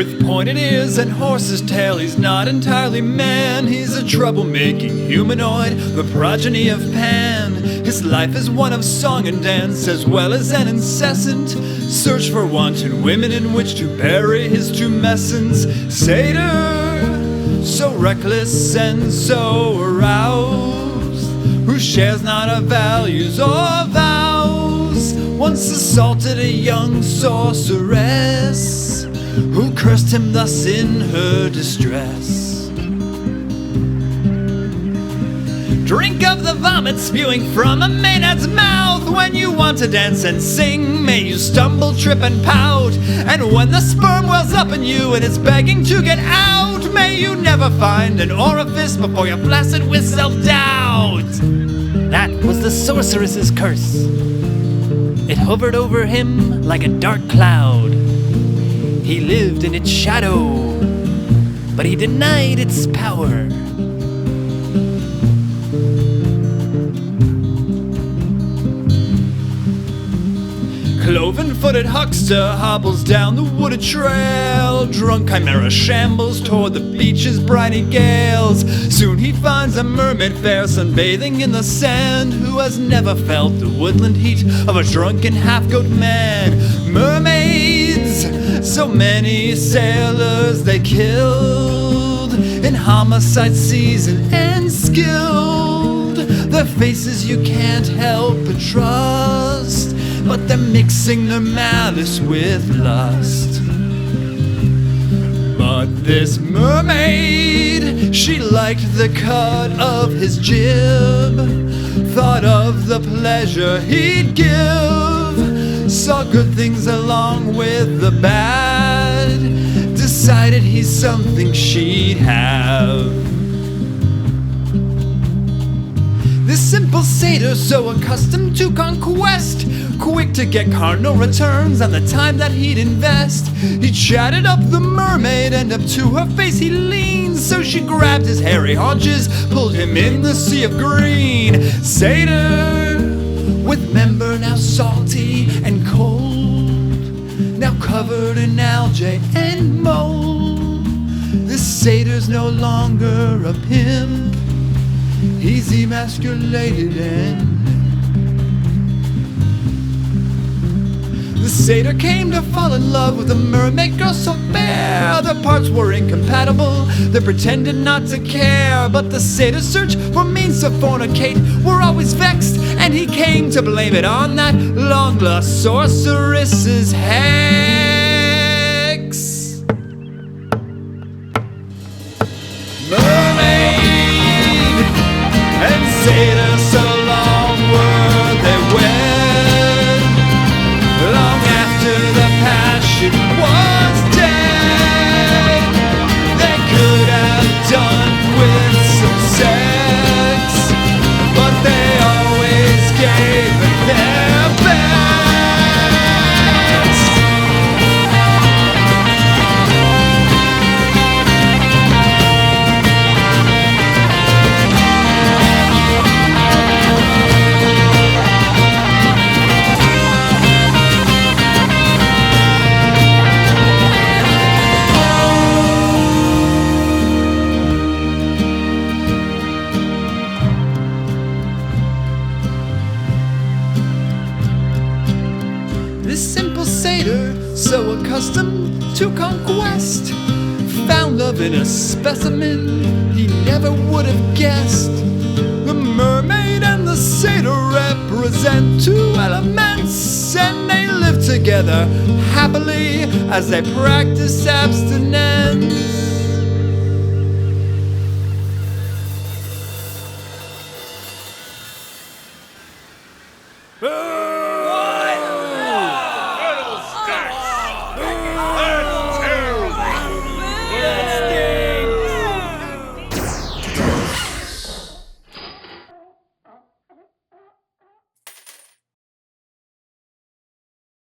With pointed ears and horse's tail, he's not entirely man. He's a troublemaking humanoid, the progeny of Pan. His life is one of song and dance, as well as an incessant search for wanton women in which to bury his tumescence. Satyr, so reckless and so aroused, who shares not our values or vows, once assaulted a young sorceress, who cursed him thus in her distress. Drink of the vomit spewing from a maenad's mouth. When you want to dance and sing, may you stumble, trip and pout. And when the sperm wells up in you and it's begging to get out, may you never find an orifice before you're blasted with self-doubt. That was the sorceress's curse. It hovered over him like a dark cloud. He lived in its shadow, but he denied its power. Cloven-footed huckster hobbles down the wooded trail. Drunk chimera shambles toward the beach's briny gales. Soon he finds a mermaid fair sunbathing in the sand, who has never felt the woodland heat of a drunken half-goat man. Mermaids, so many sailors they killed, in homicide seasoned and skilled. Their faces you can't help but trust, but they're mixing their malice with lust. But this mermaid, she liked the cut of his jib, thought of the pleasure he'd give, saw good things along with the bad, decided he's something she'd have. This simple satyr, so accustomed to conquest, quick to get carnal returns on the time that he'd invest. He chatted up the mermaid, and up to her face he leaned, so she grabbed his hairy haunches, pulled him in the sea of green. Satyr, with member now salty and cold, now covered in algae and mold. This satyr's no longer a pimp, he's emasculated and the satyr came to fall in love with a mermaid girl so fair. Their parts were incompatible, they pretended not to care, but the satyr's search for means to fornicate were always vexed, and he came to blame it on that long-lost sorceress's hex. Mermaid and satyr, so long were they wed, long after the passion was dead. They could have done with some sex, but they always gave it their best. This simple satyr, so accustomed to conquest, found love in a specimen he never would have guessed. The mermaid and the satyr represent two elements, and they live together happily as they practice abstinence.